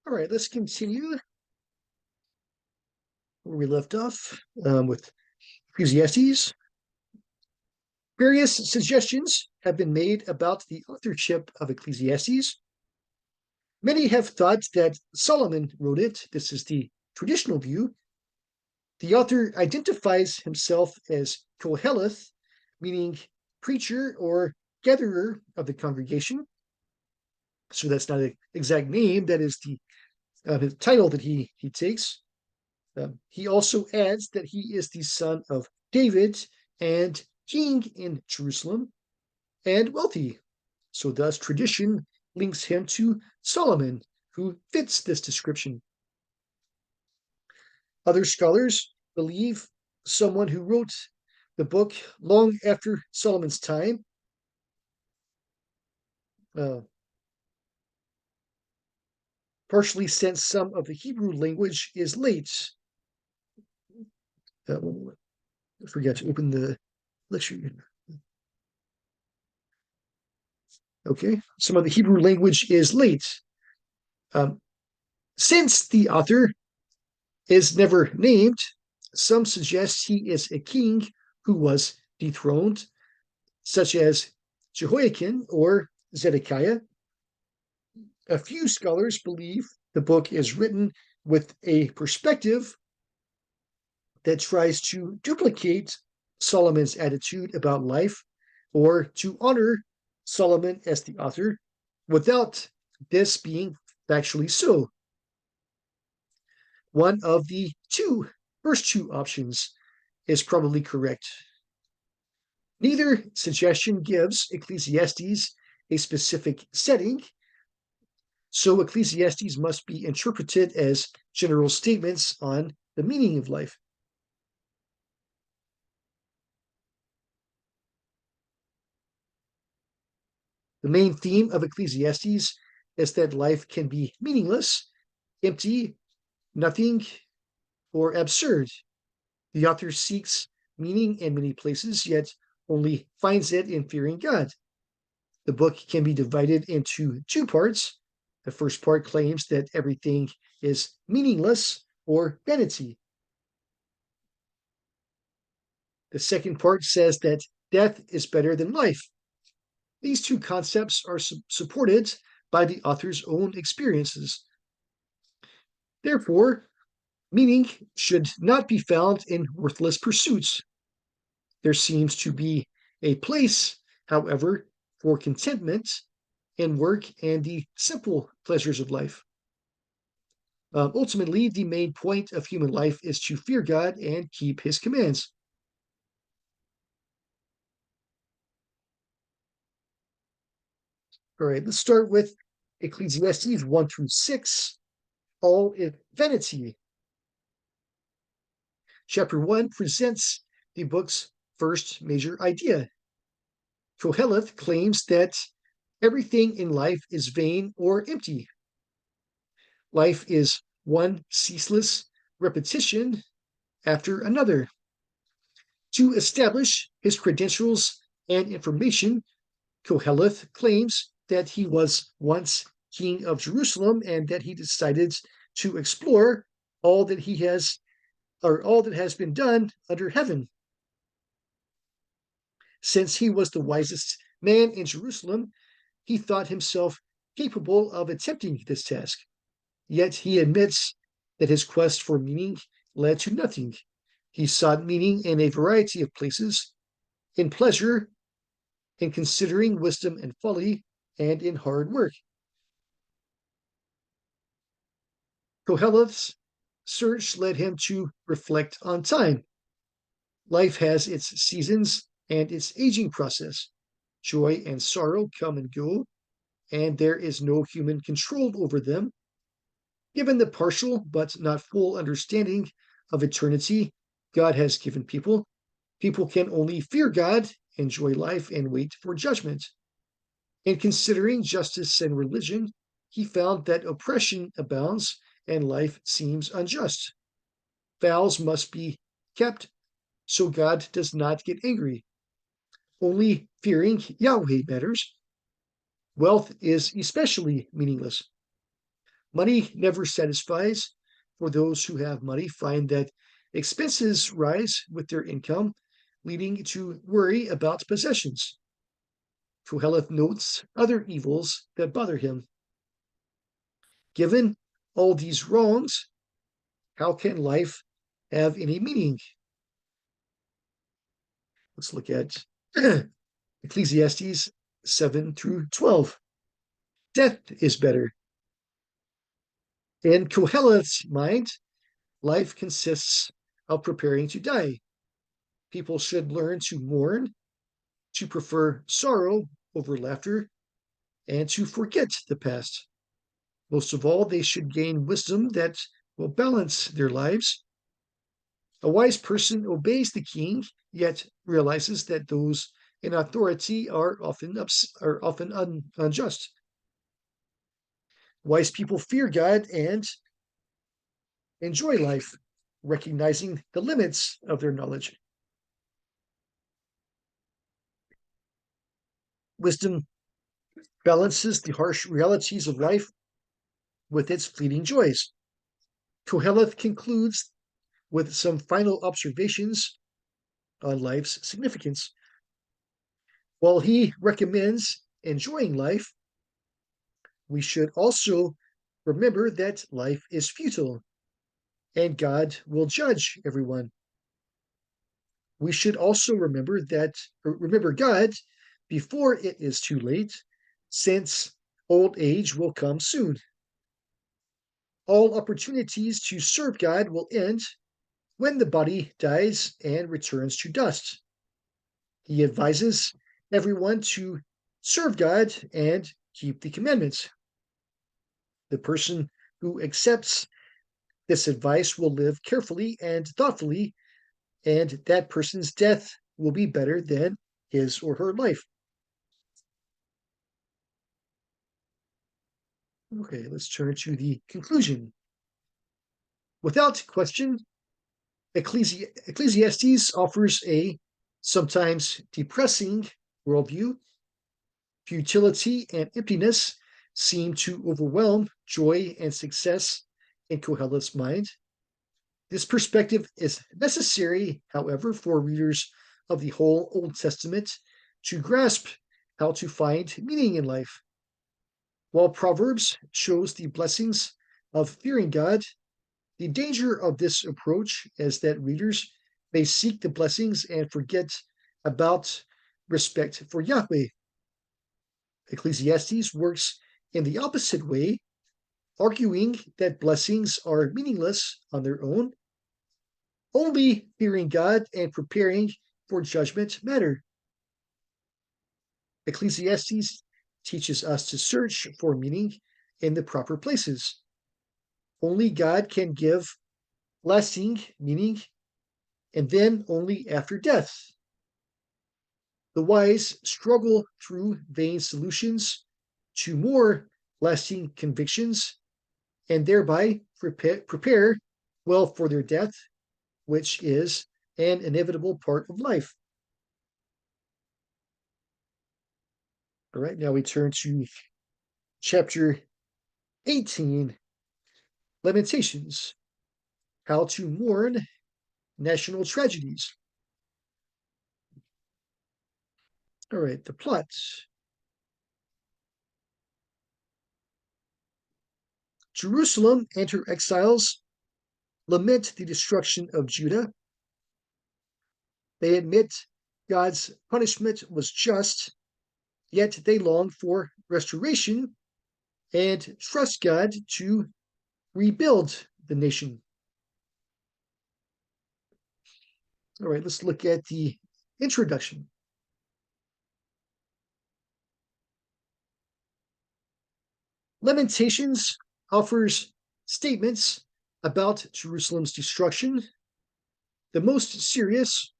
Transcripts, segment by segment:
All right, let's continue where we left off with Ecclesiastes. Various suggestions have been made about the authorship of Ecclesiastes. Many have thought that Solomon wrote it. This is the traditional view. The author identifies himself as Koheleth, meaning preacher or gatherer of the congregation. So that's not an exact name, that is the his title that he takes. He also adds that he is the son of David and king in Jerusalem and wealthy. So, thus, tradition links him to Solomon, who fits this description. Other scholars believe someone who wrote the book long after Solomon's time, partially since some of the Hebrew language is late. I forgot to open the lecture. Okay, some of the Hebrew language is late. Since the author is never named, some suggest he is a king who was dethroned, such as Jehoiakim or Zedekiah. A few scholars believe the book is written with a perspective that tries to duplicate Solomon's attitude about life or to honor Solomon as the author without this being factually so. One of the first two options is probably correct. Neither suggestion gives Ecclesiastes a specific setting, so Ecclesiastes must be interpreted as general statements on the meaning of life. The main theme of Ecclesiastes is that life can be meaningless, empty, nothing, or absurd. The author seeks meaning in many places, yet only finds it in fearing God. The book can be divided into two parts. The first part claims that everything is meaningless or vanity. The second part says that death is better than life. These two concepts are supported by the author's own experiences. Therefore, meaning should not be found in worthless pursuits. There seems to be a place, however, for contentment in work and the simple pleasures of life. Ultimately, the main point of human life is to fear God and keep his commands. All right, let's start with Ecclesiastes 1 through 6. All is vanity. Chapter 1 presents the book's first major idea. Koheleth claims that everything in life is vain or empty. Life is one ceaseless repetition after another. To establish his credentials and information, Koheleth claims that he was once king of Jerusalem and that he decided to explore all that has been done under heaven. Since he was the wisest man in Jerusalem, he thought himself capable of attempting this task. Yet he admits that his quest for meaning led to nothing. He sought meaning in a variety of places, in pleasure, in considering wisdom and folly, and in hard work. Koheleth's search led him to reflect on time. Life has its seasons and its aging process. Joy and sorrow come and go, and there is no human control over them. Given the partial but not full understanding of eternity God has given people, people can only fear God, enjoy life, and wait for judgment. In considering justice and religion, he found that oppression abounds and life seems unjust. Vows must be kept so God does not get angry. Only fearing Yahweh matters. Wealth is especially meaningless. Money never satisfies, for those who have money find that expenses rise with their income, leading to worry about possessions. Koheleth notes other evils that bother him. Given all these wrongs, how can life have any meaning? Let's look at Ecclesiastes 7 through 12. Death is better. In Koheleth's mind, life consists of preparing to die. People should learn to mourn, to prefer sorrow over laughter, and to forget the past. Most of all, they should gain wisdom that will balance their lives. A wise person obeys the king, yet realizes that those in authority are often unjust. Wise people fear God and enjoy life, recognizing the limits of their knowledge. Wisdom balances the harsh realities of life with its fleeting joys. Koheleth concludes with some final observations on life's significance. While he recommends enjoying life, we should also remember that life is futile and God will judge everyone. We should also remember God before it is too late, since old age will come soon. All opportunities to serve God will end when the body dies and returns to dust. He advises everyone to serve God and keep the commandments. The person who accepts this advice will live carefully and thoughtfully, and that person's death will be better than his or her life. Okay, let's turn to the conclusion. Without question, Ecclesiastes offers a sometimes depressing worldview. Futility and emptiness seem to overwhelm joy and success in Koheleth's mind. This perspective is necessary, however, for readers of the whole Old Testament to grasp how to find meaning in life. While Proverbs shows the blessings of fearing God, the danger of this approach is that readers may seek the blessings and forget about respect for Yahweh. Ecclesiastes works in the opposite way, arguing that blessings are meaningless on their own. Only fearing God and preparing for judgment matter. Ecclesiastes teaches us to search for meaning in the proper places. Only God can give lasting meaning, and then only after death. The wise struggle through vain solutions to more lasting convictions and thereby prepare well for their death, which is an inevitable part of life. All right, now we turn to chapter 18, Lamentations, how to mourn national tragedies. All right, the plot. Jerusalem and her exiles lament the destruction of Judah. They admit God's punishment was just, yet they long for restoration and trust God to rebuild the nation. All right, let's look at the introduction. Lamentations offers statements about Jerusalem's destruction, the most serious,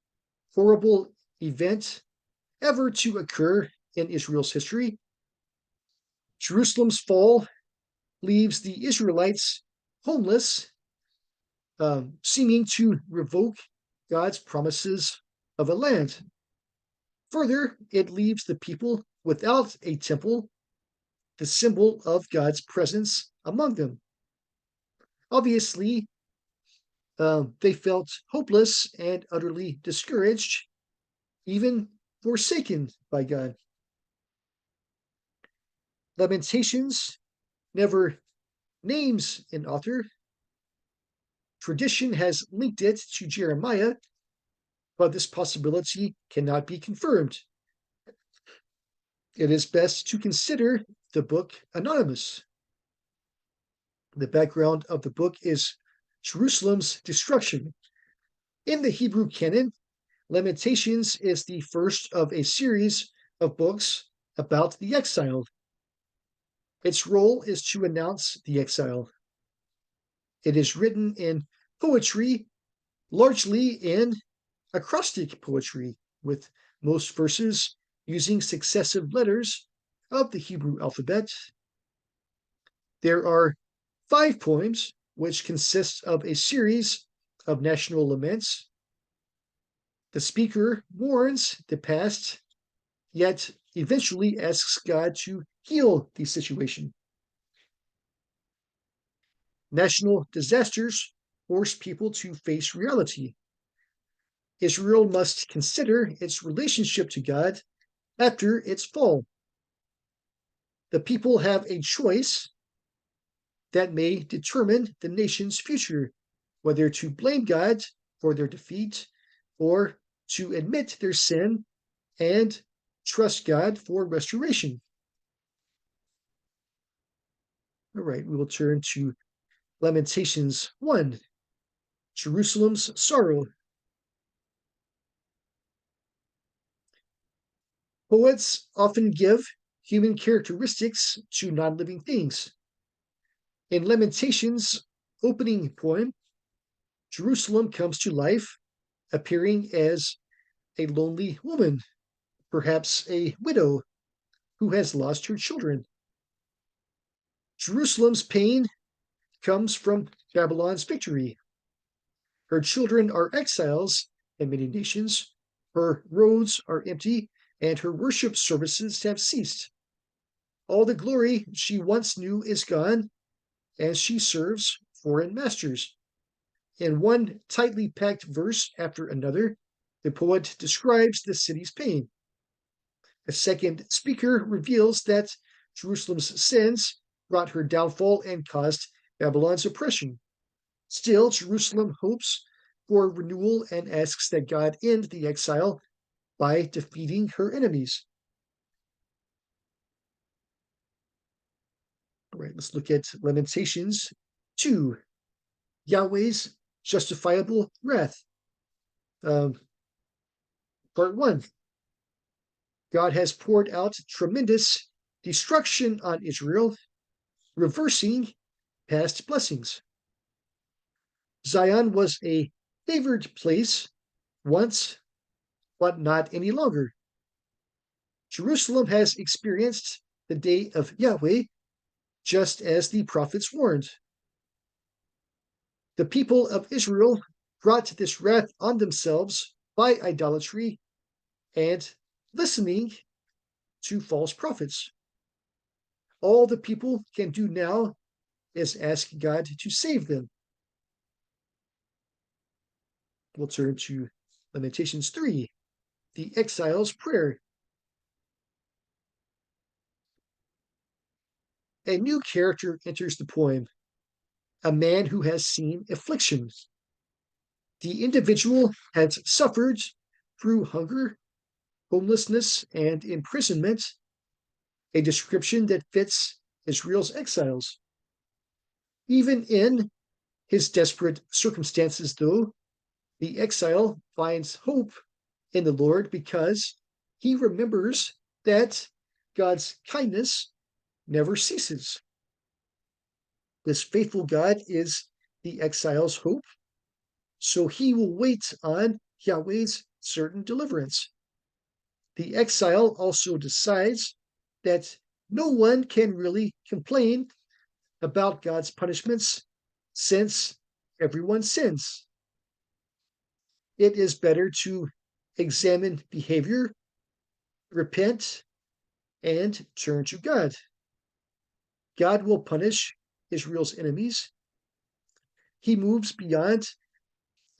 horrible event ever to occur in Israel's history. Jerusalem's fall leaves the Israelites homeless, seeming to revoke God's promises of a land. Further, it leaves the people without a temple, the symbol of God's presence among them. Obviously, they felt hopeless and utterly discouraged, even forsaken by God. Lamentations never names an author. Tradition has linked it to Jeremiah, but this possibility cannot be confirmed. It is best to consider the book anonymous. The background of the book is Jerusalem's destruction. In the Hebrew canon, Lamentations is the first of a series of books about the exile. Its role is to announce the exile. It is written in poetry, largely in acrostic poetry, with most verses using successive letters of the Hebrew alphabet. There are 5 poems, which consist of a series of national laments. The speaker mourns the past, yet eventually asks God to heal the situation. National disasters force people to face reality. Israel must consider its relationship to God after its fall. The people have a choice that may determine the nation's future, whether to blame God for their defeat or to admit their sin and trust God for restoration. All right, we will turn to Lamentations 1, Jerusalem's sorrow. Poets often give human characteristics to non-living things. In Lamentations' opening poem, Jerusalem comes to life, appearing as a lonely woman, perhaps a widow who has lost her children. Jerusalem's pain comes from Babylon's victory. Her children are exiles in many nations. Her roads are empty, and her worship services have ceased. All the glory she once knew is gone, and she serves foreign masters. In one tightly packed verse after another, the poet describes the city's pain. A second speaker reveals that Jerusalem's sins brought her downfall and caused Babylon's oppression. Still, Jerusalem hopes for renewal and asks that God end the exile by defeating her enemies. All right, let's look at Lamentations 2, Yahweh's justifiable wrath. Part 1. God has poured out tremendous destruction on Israel, reversing past blessings. Zion was a favored place once, but not any longer. Jerusalem has experienced the day of Yahweh, just as the prophets warned. The people of Israel brought this wrath on themselves by idolatry and listening to false prophets. All the people can do now is ask God to save them. We'll turn to Lamentations 3, the exile's prayer. A new character enters the poem, a man who has seen affliction. The individual has suffered through hunger, homelessness, and imprisonment, a description that fits Israel's exiles. Even in his desperate circumstances, though, the exile finds hope in the Lord because he remembers that God's kindness never ceases. This faithful God is the exile's hope, so he will wait on Yahweh's certain deliverance. The exile also decides that no one can really complain about God's punishments since everyone sins. It is better to examine behavior, repent, and turn to God. God will punish Israel's enemies. He moves beyond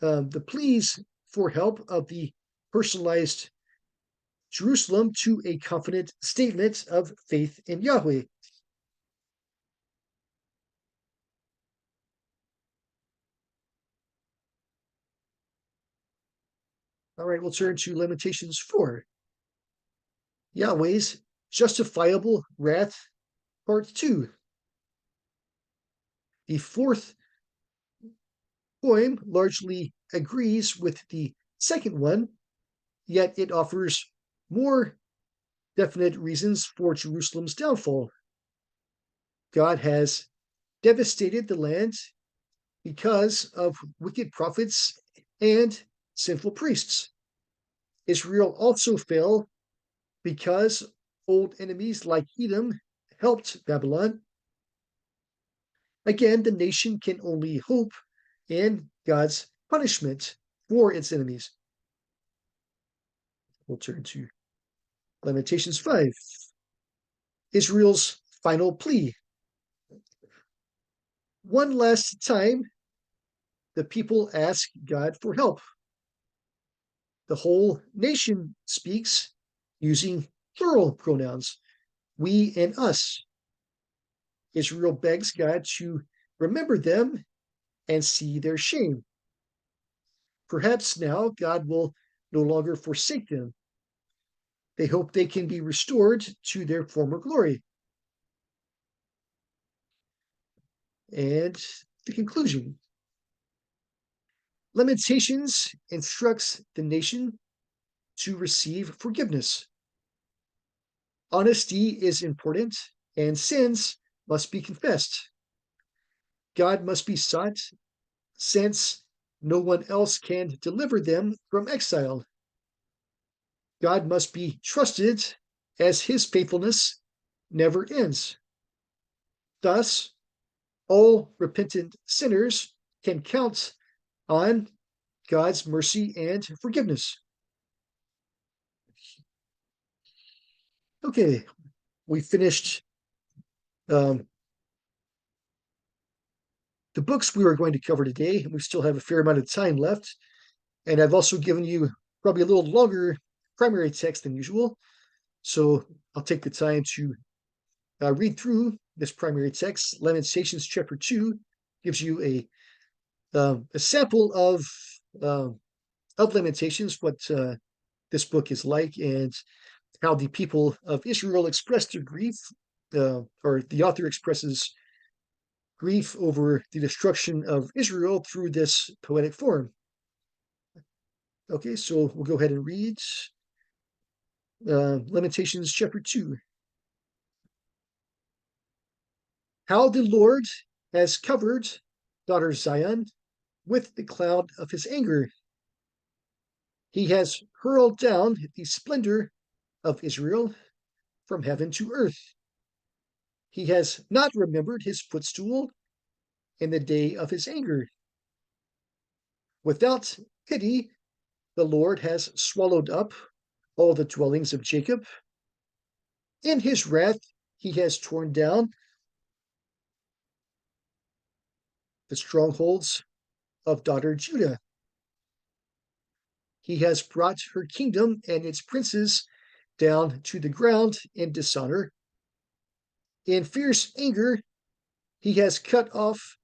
the pleas for help of the personalized Jerusalem to a confident statement of faith in Yahweh. All right, we'll turn to Lamentations 4. Yahweh's justifiable wrath, part 2. The fourth poem largely agrees with the second one, yet it offers more definite reasons for Jerusalem's downfall. God has devastated the land because of wicked prophets and sinful priests. Israel also fell because old enemies like Edom helped Babylon. Again, the nation can only hope in God's punishment for its enemies. We'll turn to Lamentations 5. Israel's final plea. One last time, the people ask God for help. The whole nation speaks using plural pronouns, we and us. Israel begs God to remember them and see their shame. Perhaps now God will no longer forsake them. They hope they can be restored to their former glory. And the conclusion. Lamentations instructs the nation to receive forgiveness. Honesty is important, and sins must be confessed. God must be sought, since no one else can deliver them from exile. God must be trusted, as his faithfulness never ends. Thus, all repentant sinners can count on God's mercy and forgiveness. Okay, we finished the books we were going to cover today, and we still have a fair amount of time left. And I've also given you probably a little longer primary text than usual. So I'll take the time to read through this primary text. Lamentations chapter 2 gives you a sample of Lamentations, what this book is like, and how the people of Israel expressed their grief, or the author expresses grief over the destruction of Israel through this poetic form. Okay, so we'll go ahead and read Lamentations chapter 2. How the Lord has covered daughter Zion with the cloud of his anger. He has hurled down the splendor of Israel from heaven to earth. He has not remembered his footstool in the day of his anger. Without pity, the Lord has swallowed up all the dwellings of Jacob. In his wrath, he has torn down the strongholds of daughter Judah. He has brought her kingdom and its princes down to the ground in dishonor. In fierce anger, he has cut off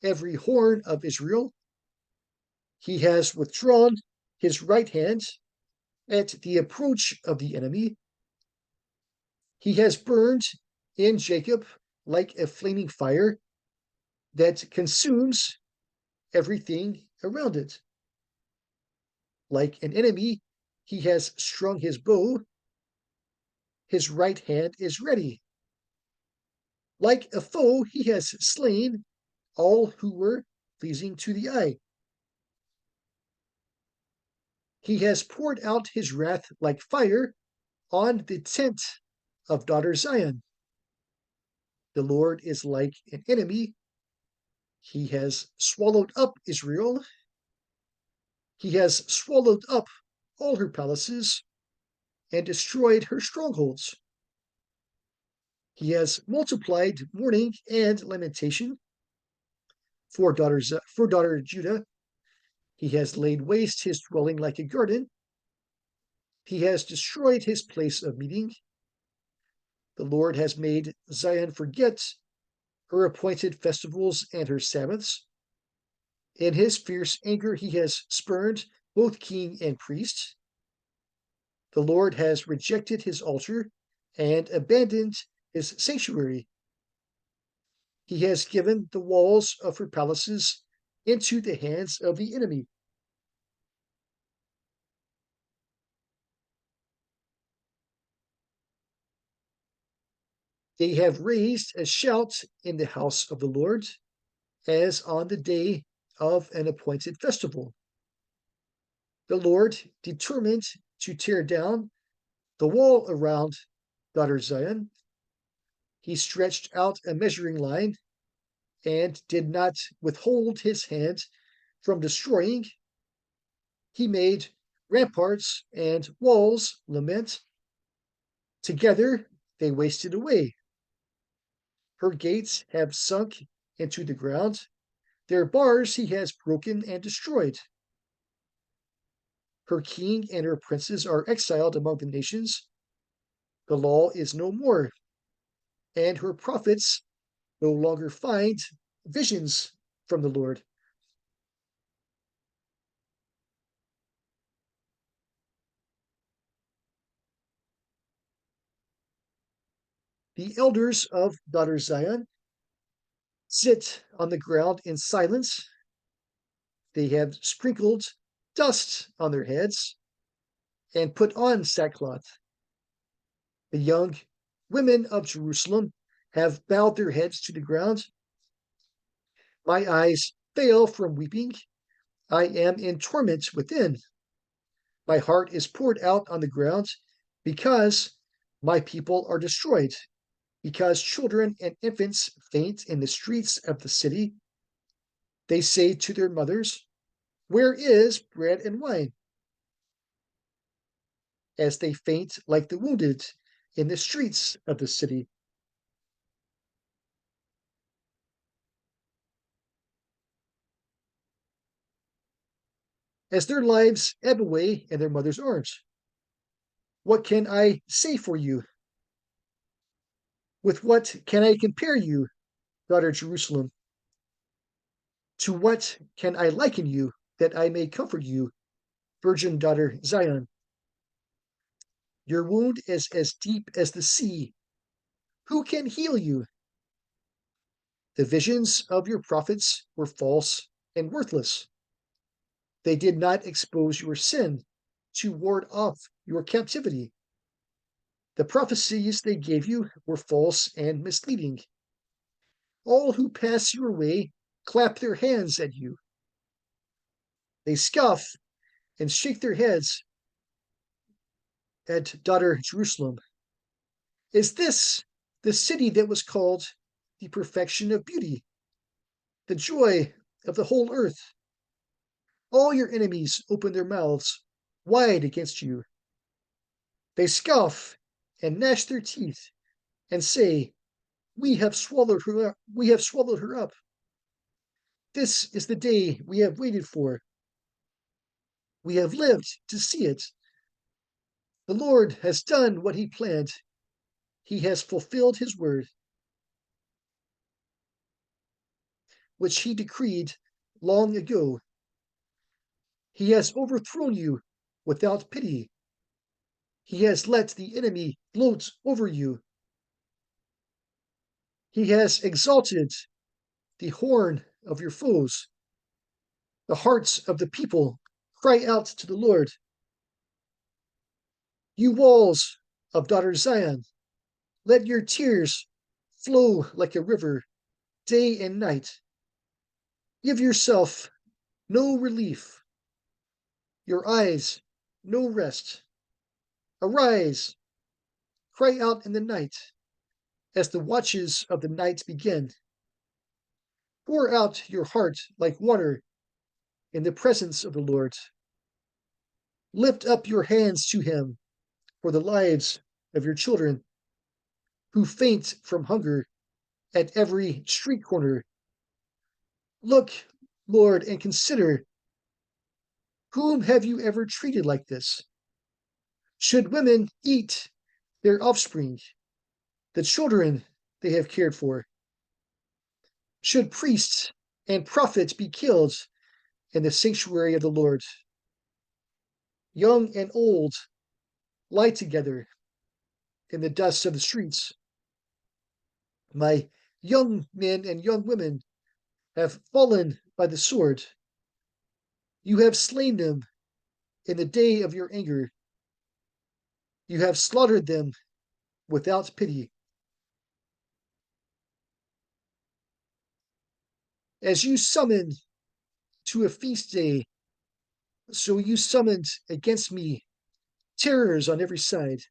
every horn of Israel. He has withdrawn his right hand at the approach of the enemy. He has burned in Jacob like a flaming fire that consumes everything around it. Like an enemy, he has strung his bow. His right hand is ready. Like a foe, he has slain all who were pleasing to the eye. He has poured out his wrath like fire on the tent of daughter Zion. The Lord is like an enemy. He has swallowed up Israel. He has swallowed up all her palaces and destroyed her strongholds. He has multiplied mourning and lamentation for daughter Judah. He has laid waste his dwelling like a garden. He has destroyed his place of meeting. The Lord has made Zion forget her appointed festivals and her Sabbaths. In his fierce anger, he has spurned both king and priest. The Lord has rejected his altar and abandoned his sanctuary. He has given the walls of her palaces into the hands of the enemy. They have raised a shout in the house of the Lord, as on the day of an appointed festival. The Lord determined to tear down the wall around daughter Zion. He stretched out a measuring line and did not withhold his hand from destroying. He made ramparts and walls lament. Together they wasted away. Her gates have sunk into the ground. Their bars he has broken and destroyed. Her king and her princes are exiled among the nations. The law is no more, and her prophets no longer find visions from the Lord. The elders of daughter Zion sit on the ground in silence. They have sprinkled dust on their heads and put on sackcloth. The young women of Jerusalem have bowed their heads to the ground. My eyes fail from weeping. I am in torment within. My heart is poured out on the ground because my people are destroyed, because children and infants faint in the streets of the city. They say to their mothers, "Where is bread and wine?" As they faint like the wounded in the streets of the city. As their lives ebb away in their mother's arms. What can I say for you? With what can I compare you, daughter Jerusalem? To what can I liken you that I may comfort you, virgin daughter Zion? Your wound is as deep as the sea. Who can heal you? The visions of your prophets were false and worthless. They did not expose your sin to ward off your captivity. The prophecies they gave you were false and misleading. All who pass your way clap their hands at you. They scoff and shake their heads at daughter Jerusalem. Is this the city that was called the perfection of beauty, the joy of the whole earth? All your enemies open their mouths wide against you. They scoff and gnash their teeth and say, "We have swallowed her up. We have swallowed her up. This is the day we have waited for. We have lived to see it. The Lord has done what he planned. He has fulfilled his word, which he decreed long ago. He has overthrown you without pity. He has let the enemy gloat over you. He has exalted the horn of your foes. The hearts of the people cry out to the Lord. You walls of daughter Zion, let your tears flow like a river day and night. Give yourself no relief, your eyes no rest. Arise, cry out in the night, as the watches of the night begin. Pour out your heart like water in the presence of the Lord. Lift up your hands to him for the lives of your children. who faint from hunger at every street corner. Look, Lord, and consider, whom have you ever treated like this? Should women eat their offspring, the children they have cared for? Should priests and prophets be killed in the sanctuary of the Lord? Young and old lie together in the dust of the streets. My young men and young women have fallen by the sword. You have slain them in the day of your anger. You have slaughtered them without pity. As you summoned to a feast day, so you summoned against me terrors on every side.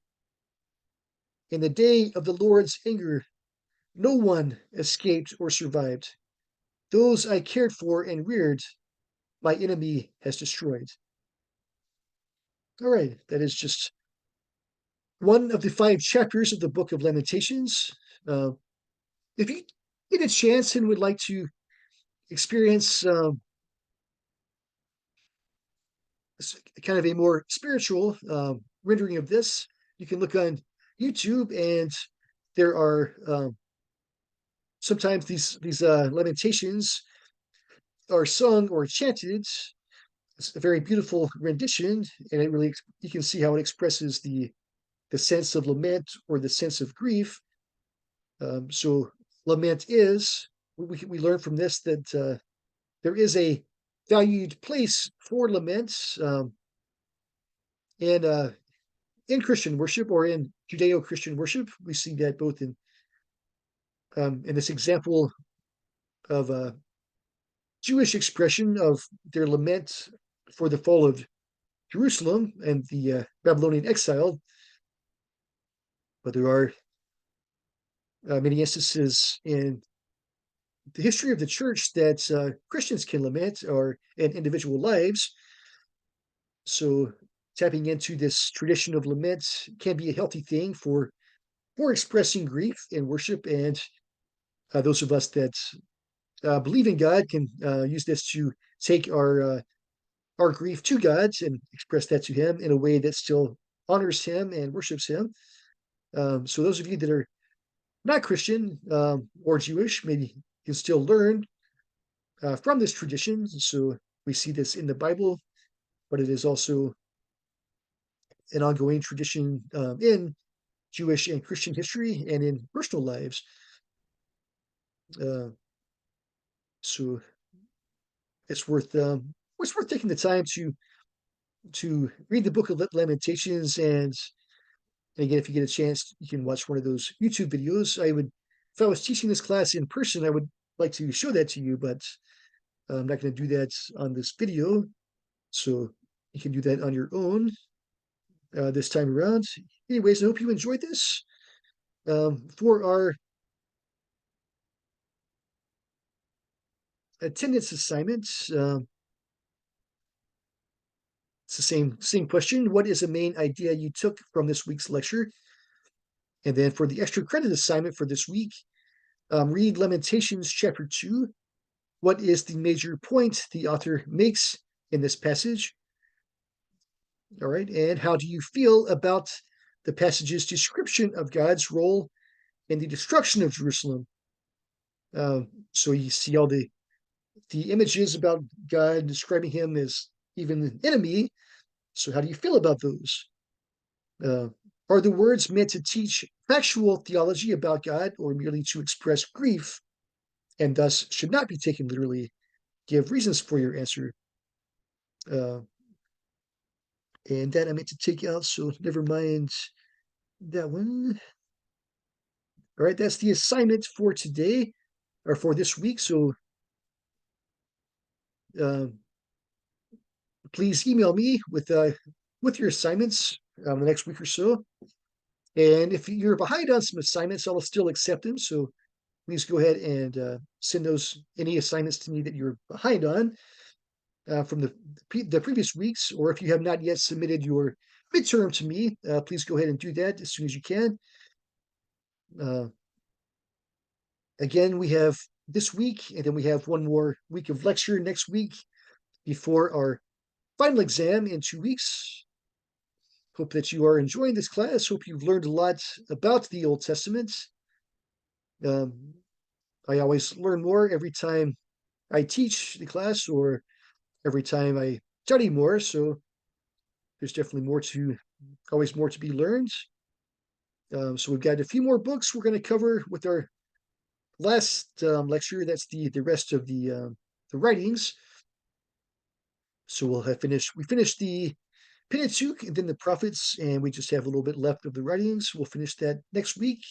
In the day of the Lord's anger, no one escaped or survived. Those I cared for and reared, my enemy has destroyed. All right, that is just one of the 5 chapters of the book of Lamentations. Uh, if you get a chance and would like to experience kind of a more spiritual rendering of this, you can look on YouTube, and there are sometimes these lamentations are sung or chanted. It's a very beautiful rendition, and it really you can see how it expresses the sense of lament or the sense of grief. So lament is we learn from this that there is a valued place for laments and in Christian worship or in Judeo-Christian worship. We see that both in this example of a Jewish expression of their lament for the fall of Jerusalem and the Babylonian exile, but there are many instances in the history of the church that Christians can lament or in individual lives. So tapping into this tradition of lament can be a healthy thing for expressing grief in worship, and those of us that believe in God can use this to take our grief to God and express that to Him in a way that still honors Him and worships Him. So those of you that are not Christian or Jewish, maybe can still learn from this tradition. So we see this in the Bible, but it is also an ongoing tradition in Jewish and Christian history and in personal lives. Uh, so it's worth taking the time to read the Book of Lamentations, and again, if you get a chance, you can watch one of those YouTube videos. If I was teaching this class in person, I would like to show that to you, but I'm not going to do that on this video. So you can do that on your own this time around. Anyways, I hope you enjoyed this. For our attendance assignments, it's the same question. What is the main idea you took from this week's lecture? And then for the extra credit assignment for this week, read Lamentations chapter 2. What is the major point the author makes in this passage? All right, and how do you feel about the passage's description of God's role in the destruction of Jerusalem? So you see all the images about God describing him as even an enemy. So how do you feel about those? Are the words meant to teach factual theology about God or merely to express grief and thus should not be taken literally? Give reasons for your answer. Uh, and that I meant to take out, so never mind that one. All right, that's the assignment for today or for this week. So uh, please email me with your assignments the next week or so. And if you're behind on some assignments, I'll still accept them. So please go ahead and send any assignments to me that you're behind on from the previous weeks. Or if you have not yet submitted your midterm to me, please go ahead and do that as soon as you can. Uh, Again, we have this week, and then we have one more week of lecture next week before our final exam in 2 weeks. Hope that you are enjoying this class. Hope you've learned a lot about the Old Testament. Um, I always learn more every time I teach the class or every time I study more. So there's definitely always more to be learned. So we've got a few more books we're going to cover with our last lecture. That's the rest of the writings. So we'll have finished. We finished the Pentateuch and then the prophets, and we just have a little bit left of the writings. We'll finish that next week.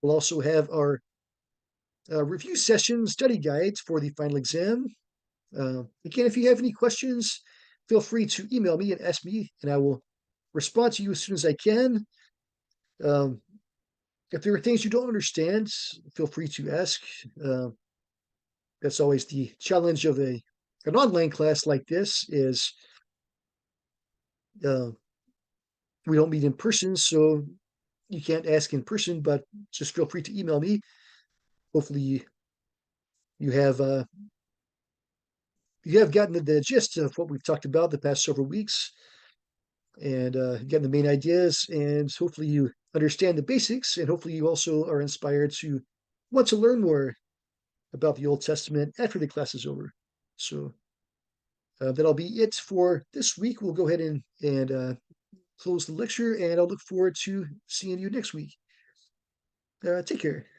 We'll also have our review session study guides for the final exam. Again, if you have any questions, feel free to email me and ask me, and I will respond to you as soon as I can. Um, if there are things you don't understand, feel free to ask. Uh, that's always the challenge of an online class like this is uh, we don't meet in person, so you can't ask in person, but just feel free to email me. Hopefully you have uh, you have gotten the gist of what we've talked about the past several weeks and gotten the main ideas, and hopefully you understand the basics, and hopefully you also are inspired to want to learn more about the Old Testament after the class is over. So that'll be it for this week. We'll go ahead and close the lecture, and I'll look forward to seeing you next week. Take care.